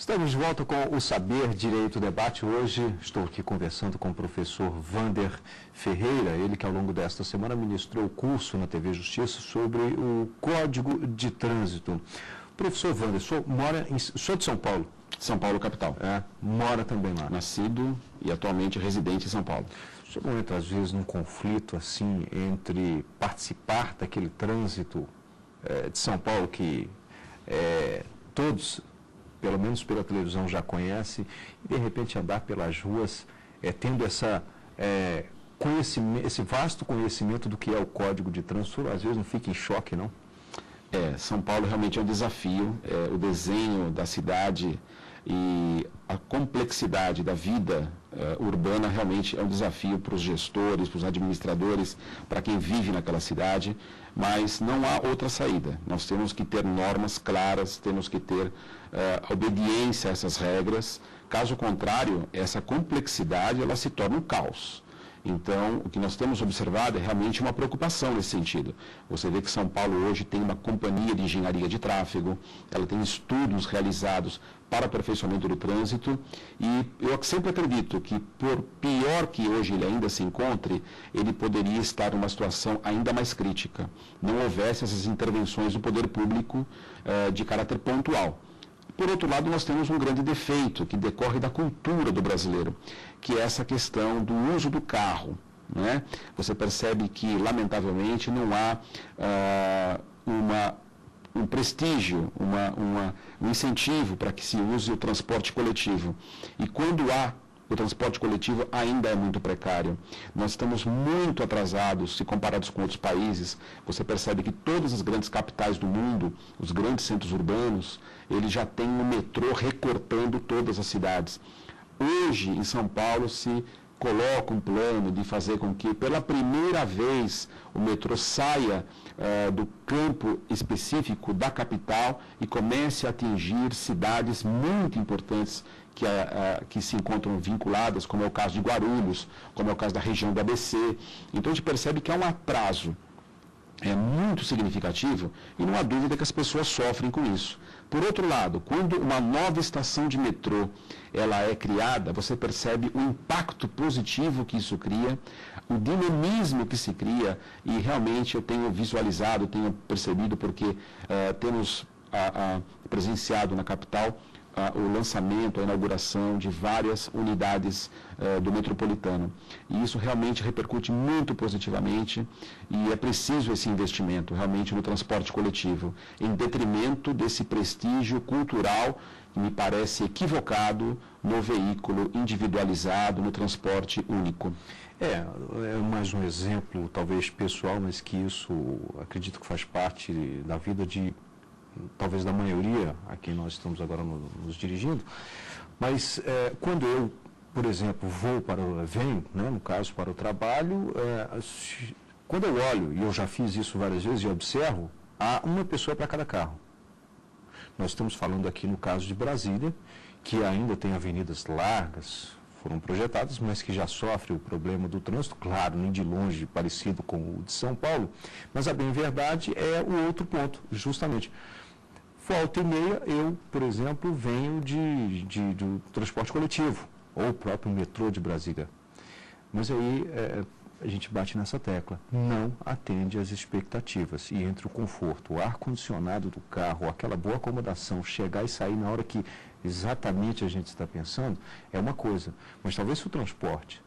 Estamos de volta com o Saber Direito Debate. Hoje estou aqui conversando com o professor Wander Ferreira, ele que ao longo desta semana ministrou o curso na TV Justiça sobre o Código de Trânsito. Professor Wander, sou de São Paulo. São Paulo, capital. Mora também lá. Nascido e atualmente residente em São Paulo. O senhor não entra às vezes num conflito assim entre participar daquele trânsito de São Paulo que todos, pelo menos pela televisão, já conhece, e de repente andar pelas ruas tendo esse vasto conhecimento do que é o Código de Trânsito, às vezes não fica em choque, não? São Paulo realmente é um desafio, o desenho da cidade e a complexidade da vida urbana realmente é um desafio para os gestores, para os administradores, para quem vive naquela cidade, mas não há outra saída. Nós temos que ter normas claras, temos que ter obediência a essas regras, caso contrário, essa complexidade ela se torna um caos. Então, o que nós temos observado é realmente uma preocupação nesse sentido. Você vê que São Paulo hoje tem uma companhia de engenharia de tráfego, ela tem estudos realizados para aperfeiçoamento do trânsito, e eu sempre acredito que, por pior que hoje ele ainda se encontre, ele poderia estar numa situação ainda mais crítica. Não houvesse essas intervenções do poder público de caráter pontual. Por outro lado, nós temos um grande defeito que decorre da cultura do brasileiro, que é essa questão do uso do carro, né? Você percebe que, lamentavelmente, não há um prestígio, um incentivo para que se use o transporte coletivo. E quando há o transporte coletivo ainda é muito precário. Nós estamos muito atrasados se comparados com outros países. Você percebe que todas as grandes capitais do mundo, os grandes centros urbanos, eles já têm um metrô recortando todas as cidades. Hoje, em São Paulo, se coloca um plano de fazer com que, pela primeira vez, o metrô saia do campo específico da capital e comece a atingir cidades muito importantes que se encontram vinculadas, como é o caso de Guarulhos, como é o caso da região do ABC. Então, a gente percebe que há um atraso muito significativo e não há dúvida que as pessoas sofrem com isso. Por outro lado, quando uma nova estação de metrô ela é criada, você percebe o impacto positivo que isso cria, o dinamismo que se cria, e realmente eu tenho visualizado, tenho percebido, porque temos presenciado na capital o lançamento, a inauguração de várias unidades do metropolitano. E isso realmente repercute muito positivamente, e é preciso esse investimento realmente no transporte coletivo, em detrimento desse prestígio cultural que me parece equivocado no veículo individualizado, no transporte único. É mais um exemplo, talvez pessoal, mas que isso acredito que faz parte da vida talvez da maioria a quem nós estamos agora nos dirigindo, mas quando eu, por exemplo, venho, né, no caso, para o trabalho, quando eu olho, e eu já fiz isso várias vezes e observo, há uma pessoa para cada carro. Nós estamos falando aqui no caso de Brasília, que ainda tem avenidas largas, foram projetadas, mas que já sofre o problema do trânsito, claro, nem de longe parecido com o de São Paulo, mas a bem verdade é o outro ponto, justamente. Volta e meia, eu, por exemplo, venho do transporte coletivo, ou o próprio metrô de Brasília. Mas aí a gente bate nessa tecla, não atende às expectativas. E entre o conforto, o ar-condicionado do carro, aquela boa acomodação, chegar e sair na hora que exatamente a gente está pensando, é uma coisa. Mas talvez se o transporte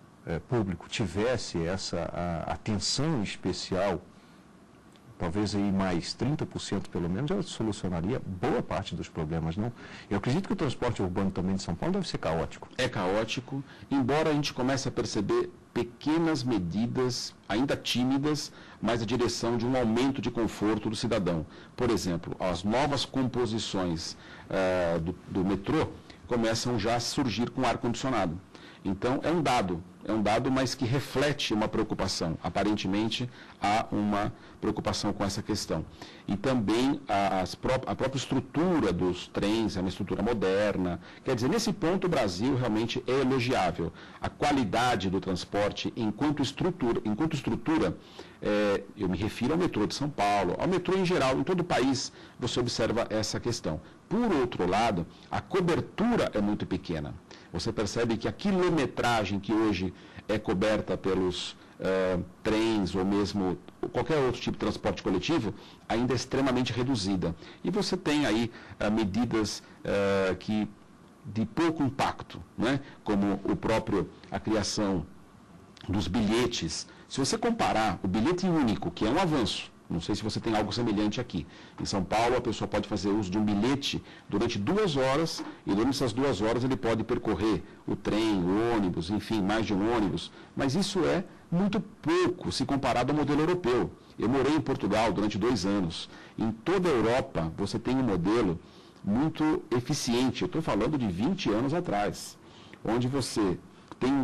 público tivesse essa atenção especial, talvez aí mais 30% pelo menos, já solucionaria boa parte dos problemas, não? Eu acredito que o transporte urbano também de São Paulo deve ser caótico. É caótico, embora a gente comece a perceber pequenas medidas, ainda tímidas, mas a direção de um aumento de conforto do cidadão. Por exemplo, as novas composições do metrô começam já a surgir com ar-condicionado. Então, é um dado. mas que reflete uma preocupação. Aparentemente, há uma preocupação com essa questão. E também a própria estrutura dos trens é uma estrutura moderna. Quer dizer, nesse ponto, o Brasil realmente é elogiável. A qualidade do transporte, enquanto estrutura, eu me refiro ao metrô de São Paulo, ao metrô em geral, em todo o país, você observa essa questão. Por outro lado, a cobertura é muito pequena. Você percebe que a quilometragem que hoje é coberta pelos trens ou mesmo qualquer outro tipo de transporte coletivo ainda é extremamente reduzida. E você tem aí medidas de pouco impacto, né? Como a criação dos bilhetes. Se você comparar o bilhete único, que é um avanço, não sei se você tem algo semelhante aqui. Em São Paulo, a pessoa pode fazer uso de um bilhete durante 2 horas, e durante essas 2 horas ele pode percorrer o trem, o ônibus, enfim, mais de um ônibus. Mas isso é muito pouco se comparado ao modelo europeu. Eu morei em Portugal durante 2 anos. Em toda a Europa, você tem um modelo muito eficiente. Eu estou falando de 20 anos atrás, onde você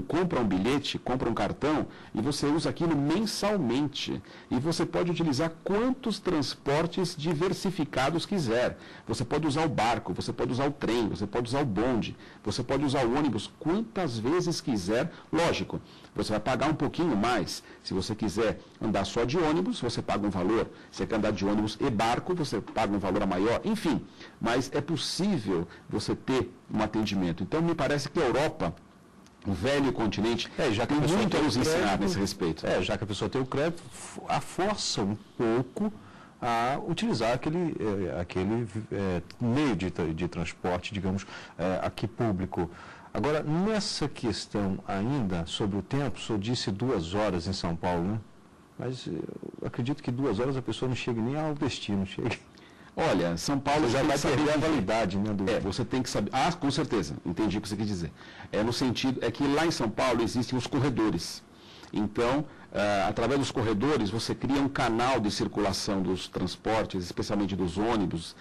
compra um bilhete, compra um cartão e você usa aquilo mensalmente. E você pode utilizar quantos transportes diversificados quiser. Você pode usar o barco, você pode usar o trem, você pode usar o bonde, você pode usar o ônibus quantas vezes quiser. Lógico, você vai pagar um pouquinho mais. Se você quiser andar só de ônibus, você paga um valor. Se você quer andar de ônibus e barco, você paga um valor maior. Enfim, mas é possível você ter um atendimento. Então, me parece que a Europa, o velho continente, já tem muito a nos ensinar nesse respeito. Já que a pessoa tem o crédito, a força um pouco a utilizar aquele meio de transporte, digamos, aqui público. Agora, nessa questão ainda, sobre o tempo, o senhor disse 2 horas em São Paulo, né? Mas eu acredito que 2 horas a pessoa não chega nem ao destino, chega. Olha, São Paulo já vai perder a validade, né? Você tem que saber. Ah, com certeza, entendi o que você quer dizer. No sentido, que lá em São Paulo existem os corredores. Então, através dos corredores, você cria um canal de circulação dos transportes, especialmente dos ônibus,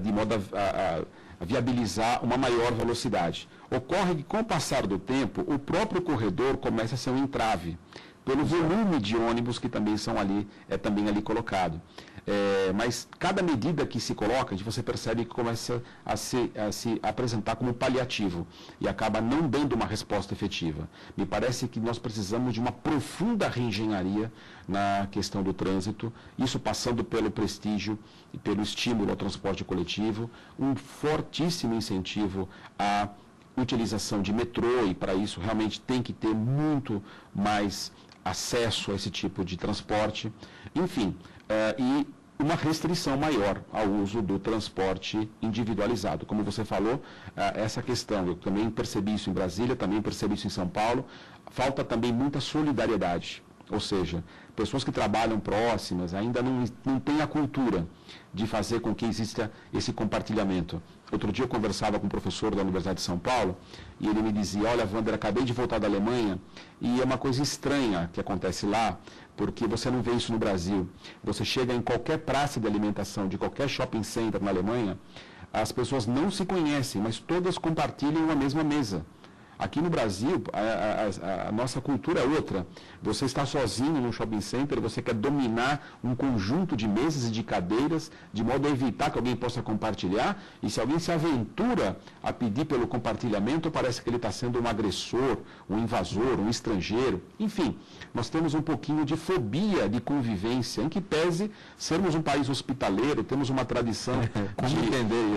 de modo a viabilizar uma maior velocidade. Ocorre que, com o passar do tempo, o próprio corredor começa a ser um entrave, pelo volume de ônibus que também são ali, também ali colocado. Mas cada medida que se coloca, você percebe que começa a se apresentar como paliativo e acaba não dando uma resposta efetiva. Me parece que nós precisamos de uma profunda reengenharia na questão do trânsito, isso passando pelo prestígio e pelo estímulo ao transporte coletivo, um fortíssimo incentivo à utilização de metrô, e para isso realmente tem que ter muito mais acesso a esse tipo de transporte, enfim, e uma restrição maior ao uso do transporte individualizado. Como você falou, essa questão, eu também percebi isso em Brasília, também percebi isso em São Paulo, falta também muita solidariedade, ou seja, pessoas que trabalham próximas ainda não têm a cultura de fazer com que exista esse compartilhamento. Outro dia eu conversava com um professor da Universidade de São Paulo e ele me dizia: olha, Wander, acabei de voltar da Alemanha e é uma coisa estranha que acontece lá, porque você não vê isso no Brasil. Você chega em qualquer praça de alimentação, de qualquer shopping center na Alemanha, as pessoas não se conhecem, mas todas compartilham uma mesma mesa. Aqui no Brasil, a nossa cultura é outra. Você está sozinho num shopping center, você quer dominar um conjunto de mesas e de cadeiras, de modo a evitar que alguém possa compartilhar, e se alguém se aventura a pedir pelo compartilhamento, parece que ele está sendo um agressor, um invasor, um estrangeiro. Enfim, nós temos um pouquinho de fobia de convivência, em que pese sermos um país hospitaleiro, temos uma tradição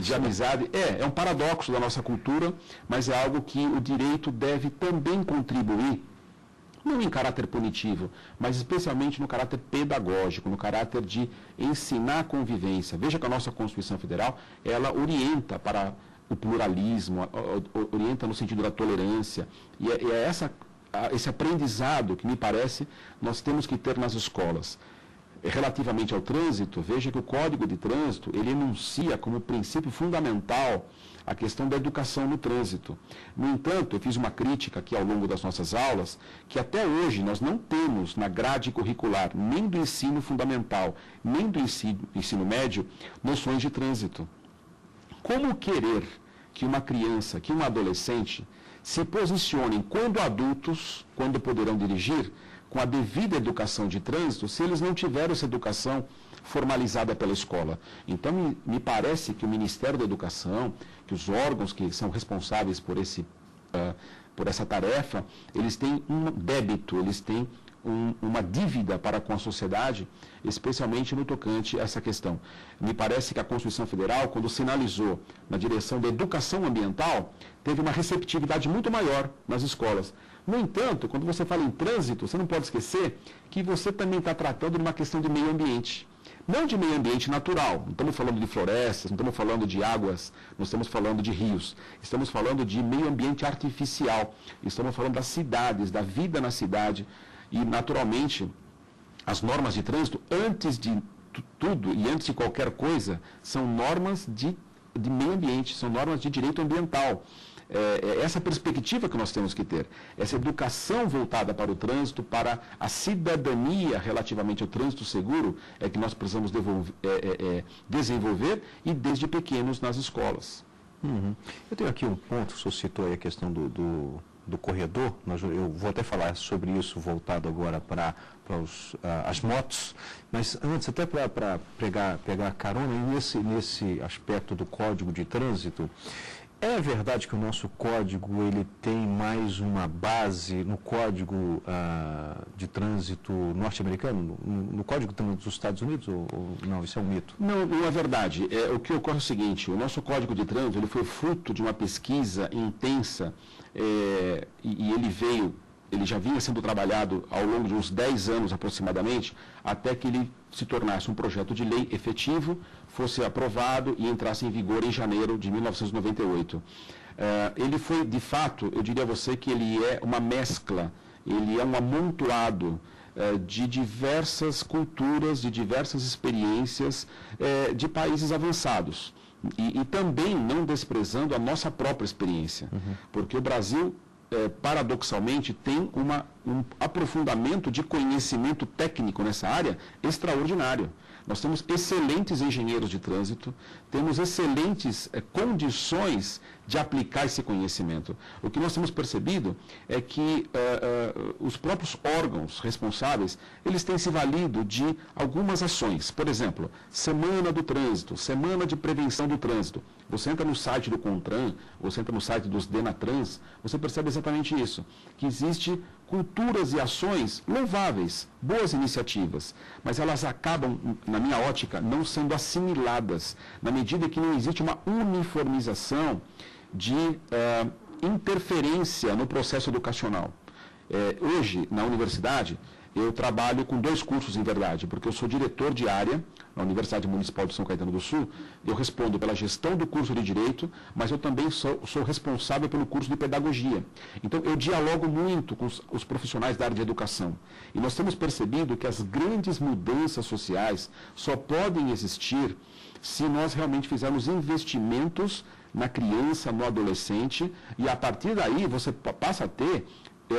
de amizade. É um paradoxo da nossa cultura, mas é algo que o direito deve também contribuir, não em caráter punitivo, mas especialmente no caráter pedagógico, no caráter de ensinar a convivência. Veja que a nossa Constituição Federal, ela orienta para o pluralismo, orienta no sentido da tolerância, e é esse aprendizado que, me parece, nós temos que ter nas escolas. Relativamente ao trânsito, veja que o Código de Trânsito, ele enuncia como princípio fundamental a questão da educação no trânsito. No entanto, eu fiz uma crítica aqui ao longo das nossas aulas, que até hoje nós não temos na grade curricular, nem do ensino fundamental, nem do ensino médio, noções de trânsito. Como querer que uma criança, que um adolescente se posicionem quando adultos, quando poderão dirigir, com a devida educação de trânsito, se eles não tiveram essa educação formalizada pela escola. Então, me parece que o Ministério da Educação, que os órgãos que são responsáveis por essa tarefa, eles têm um débito, eles têm uma dívida para com a sociedade, especialmente no tocante a essa questão. Me parece que a Constituição Federal, quando sinalizou na direção da educação ambiental, teve uma receptividade muito maior nas escolas. No entanto, quando você fala em trânsito, você não pode esquecer que você também está tratando de uma questão de meio ambiente. Não de meio ambiente natural, não estamos falando de florestas, não estamos falando de águas, não estamos falando de rios, estamos falando de meio ambiente artificial, estamos falando das cidades, da vida na cidade. E, naturalmente, as normas de trânsito, antes de tudo e antes de qualquer coisa, são normas de meio ambiente, são normas de direito ambiental. É essa perspectiva que nós temos que ter, essa educação voltada para o trânsito, para a cidadania relativamente ao trânsito seguro, é que nós precisamos desenvolver e desde pequenos nas escolas. Uhum. Eu tenho aqui um ponto, o senhor citou aí a questão do corredor, eu vou até falar sobre isso voltado agora para as motos, mas antes, até para pegar carona nesse aspecto do Código de Trânsito, é verdade que o nosso código ele tem mais uma base no Código de Trânsito norte-americano, no Código dos Estados Unidos, ou não? Isso é um mito? Não, não é verdade. O que ocorre é o seguinte, o nosso Código de Trânsito ele foi fruto de uma pesquisa intensa e ele já vinha sendo trabalhado ao longo de uns 10 anos aproximadamente, até que ele se tornasse um projeto de lei efetivo, fosse aprovado e entrasse em vigor em janeiro de 1998. Ele foi, de fato, eu diria a você que ele é uma mescla, ele é um amontoado de diversas culturas, de diversas experiências de países avançados. E também não desprezando a nossa própria experiência, porque o Brasil, paradoxalmente, tem um aprofundamento de conhecimento técnico nessa área extraordinário. Nós temos excelentes engenheiros de trânsito, temos excelentes condições de aplicar esse conhecimento. O que nós temos percebido é que os próprios órgãos responsáveis, eles têm se valido de algumas ações. Por exemplo, Semana do Trânsito, Semana de Prevenção do Trânsito. Você entra no site do CONTRAN, você entra no site dos DENATRANS, você percebe exatamente isso, que existe culturas e ações louváveis, boas iniciativas, mas elas acabam, na minha ótica, não sendo assimiladas, na medida que não existe uma uniformização de interferência no processo educacional. Hoje, na universidade, eu trabalho com 2 cursos, em verdade, porque eu sou diretor de área na Universidade Municipal de São Caetano do Sul, eu respondo pela gestão do curso de Direito, mas eu também sou responsável pelo curso de Pedagogia. Então, eu dialogo muito com os profissionais da área de educação. E nós temos percebido que as grandes mudanças sociais só podem existir se nós realmente fizermos investimentos na criança, no adolescente, e a partir daí você passa a ter...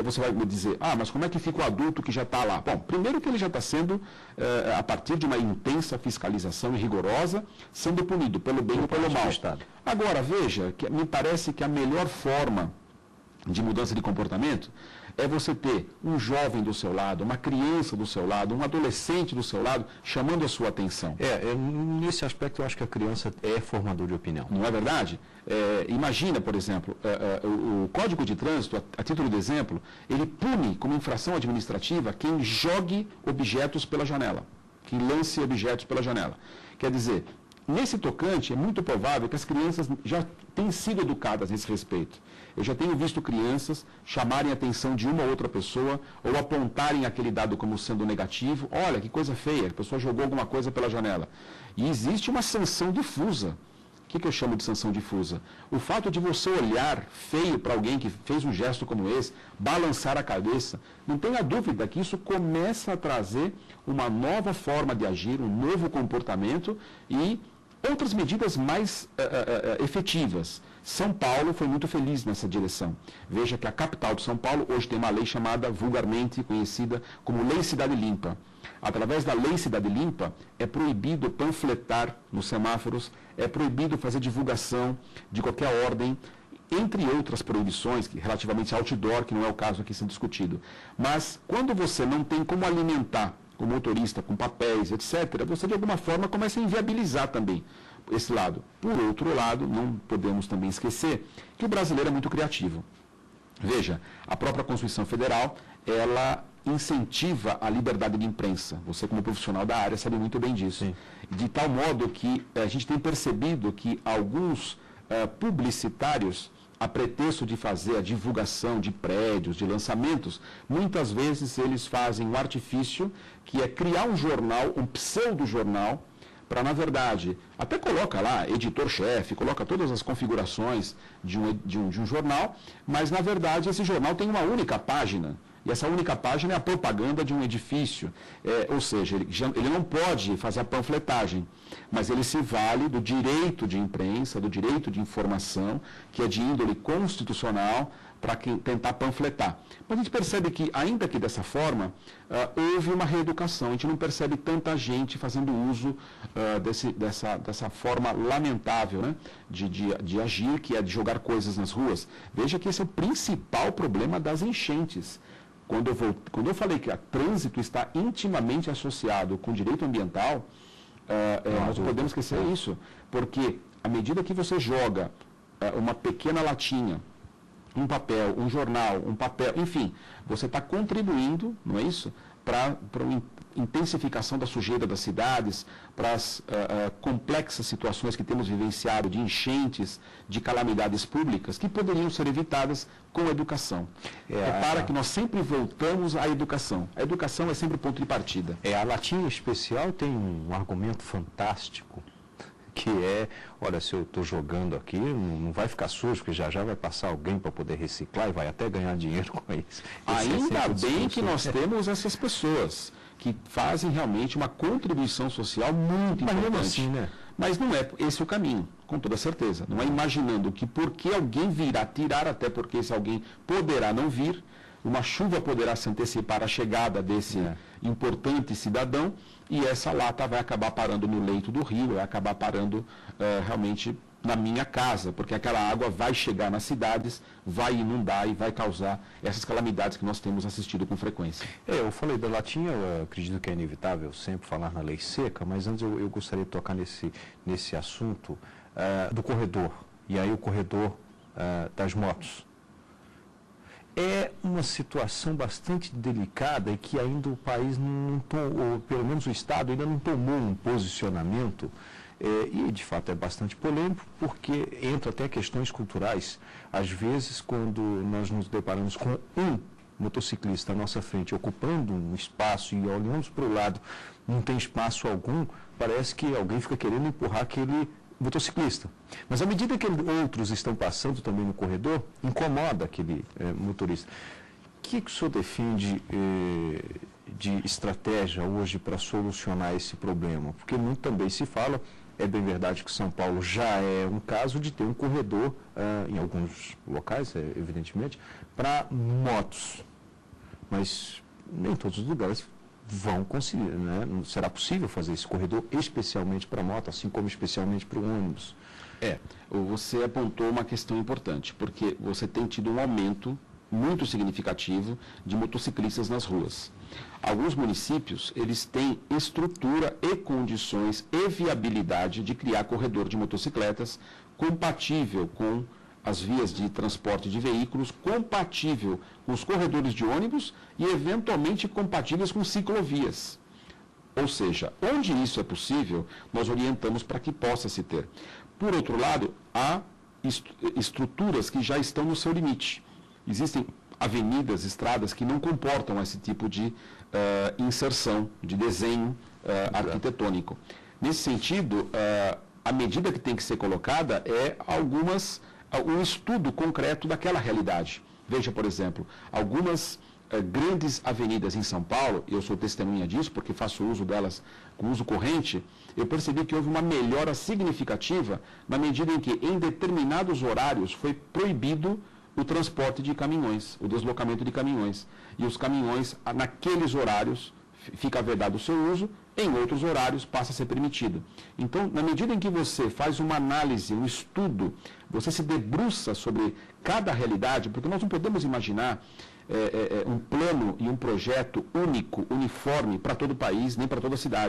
Você vai me dizer, mas como é que fica o adulto que já está lá? Bom, primeiro que ele já está sendo, a partir de uma intensa fiscalização rigorosa, sendo punido pelo bem ou pelo mal. Agora, veja, que me parece que a melhor forma de mudança de comportamento é você ter um jovem do seu lado, uma criança do seu lado, um adolescente do seu lado, chamando a sua atenção. Nesse aspecto eu acho que a criança é formador de opinião. Não é verdade? Imagina, por exemplo, o Código de Trânsito, a título de exemplo, ele pune como infração administrativa quem jogue objetos pela janela, quem lance objetos pela janela. Quer dizer, nesse tocante, é muito provável que as crianças já tenham sido educadas nesse respeito. Eu já tenho visto crianças chamarem a atenção de uma ou outra pessoa ou apontarem aquele dado como sendo negativo. Olha, que coisa feia, a pessoa jogou alguma coisa pela janela. E existe uma sanção difusa. O que eu chamo de sanção difusa? O fato de você olhar feio para alguém que fez um gesto como esse, balançar a cabeça, não tenha dúvida que isso começa a trazer uma nova forma de agir, um novo comportamento e outras medidas mais efetivas. São Paulo foi muito feliz nessa direção. Veja que a capital de São Paulo hoje tem uma lei chamada, vulgarmente conhecida como Lei Cidade Limpa. Através da Lei Cidade Limpa, é proibido panfletar nos semáforos, é proibido fazer divulgação de qualquer ordem, entre outras proibições, relativamente ao outdoor, que não é o caso aqui sendo discutido. Mas, quando você não tem como alimentar o motorista com papéis, etc., você de alguma forma começa a inviabilizar também esse lado. Por outro lado, não podemos também esquecer que o brasileiro é muito criativo. Veja, a própria Constituição Federal, ela incentiva a liberdade de imprensa. Você, como profissional da área, sabe muito bem disso. Sim. De tal modo que a gente tem percebido que alguns publicitários, a pretexto de fazer a divulgação de prédios, de lançamentos, muitas vezes eles fazem um artifício que é criar um jornal, um pseudo-jornal, para, na verdade, até coloca lá editor-chefe, coloca todas as configurações de um jornal, mas, na verdade, esse jornal tem uma única página. E essa única página é a propaganda de um edifício. Ou seja, ele não pode fazer a panfletagem, mas ele se vale do direito de imprensa, do direito de informação, que é de índole constitucional, para tentar panfletar. Mas a gente percebe que, ainda que dessa forma, houve uma reeducação. A gente não percebe tanta gente fazendo uso dessa forma lamentável, né, de agir, que é de jogar coisas nas ruas. Veja que esse é o principal problema das enchentes. Quando eu falei que o trânsito está intimamente associado com o direito ambiental, nós não podemos esquecer isso, porque à medida que você joga uma pequena latinha, um papel, um jornal, enfim, você está contribuindo, não é isso, para uma intensificação da sujeira das cidades, para as complexas situações que temos vivenciado de enchentes, de calamidades públicas, que poderiam ser evitadas com a educação. Repara que nós sempre voltamos à educação. A educação é sempre o ponto de partida. A latinha especial tem um argumento fantástico, que é, olha, se eu estou jogando aqui, não vai ficar sujo, porque já vai passar alguém para poder reciclar e vai até ganhar dinheiro com isso. Ainda bem que nós temos essas pessoas que fazem realmente uma contribuição social muito importante. Mas assim, né? Mas não é esse o caminho, com toda certeza. Não é imaginando que porque alguém virá tirar, até porque esse alguém poderá não vir, uma chuva poderá se antecipar a chegada desse importante cidadão, e essa lata vai acabar parando no leito do rio, vai acabar parando realmente na minha casa, porque aquela água vai chegar nas cidades, vai inundar e vai causar essas calamidades que nós temos assistido com frequência. Eu falei da latinha, eu acredito que é inevitável sempre falar na lei seca, mas antes eu gostaria de tocar nesse assunto do corredor, e aí o corredor das motos. É uma situação bastante delicada e que ainda o país ou pelo menos o Estado ainda não tomou um posicionamento, e de fato é bastante polêmico, porque entra até questões culturais. Às vezes, quando nós nos deparamos com um motociclista à nossa frente ocupando um espaço e olhamos para o lado, não tem espaço algum, parece que alguém fica querendo empurrar aquele motociclista. Mas à medida que outros estão passando também no corredor, incomoda aquele motorista. O que o senhor defende de estratégia hoje para solucionar esse problema? Porque muito também se fala, é bem verdade que São Paulo já é um caso de ter um corredor, em alguns locais, evidentemente, para motos. Mas nem todos os lugares vão conseguir, né? Não será possível fazer esse corredor especialmente para moto, assim como especialmente para o ônibus. Você apontou uma questão importante, porque você tem tido um aumento muito significativo de motociclistas nas ruas. Alguns municípios, eles têm estrutura e condições e viabilidade de criar corredor de motocicletas compatível com as vias de transporte de veículos, compatível com os corredores de ônibus e, eventualmente, compatíveis com ciclovias. Ou seja, onde isso é possível, nós orientamos para que possa se ter. Por outro lado, há estruturas que já estão no seu limite. Existem avenidas, estradas que não comportam esse tipo de inserção, de desenho arquitetônico. Nesse sentido, a medida que tem que ser colocada é um estudo concreto daquela realidade. Veja, por exemplo, algumas grandes avenidas em São Paulo, eu sou testemunha disso porque faço uso delas com uso corrente, eu percebi que houve uma melhora significativa na medida em que, em determinados horários, foi proibido o transporte de caminhões, o deslocamento de caminhões. E os caminhões, naqueles horários, fica vedado o seu uso, em outros horários passa a ser permitido. Então, na medida em que você faz uma análise, um estudo, você se debruça sobre cada realidade, porque nós não podemos imaginar um plano e um projeto único, uniforme para todo o país, nem para todas as cidades.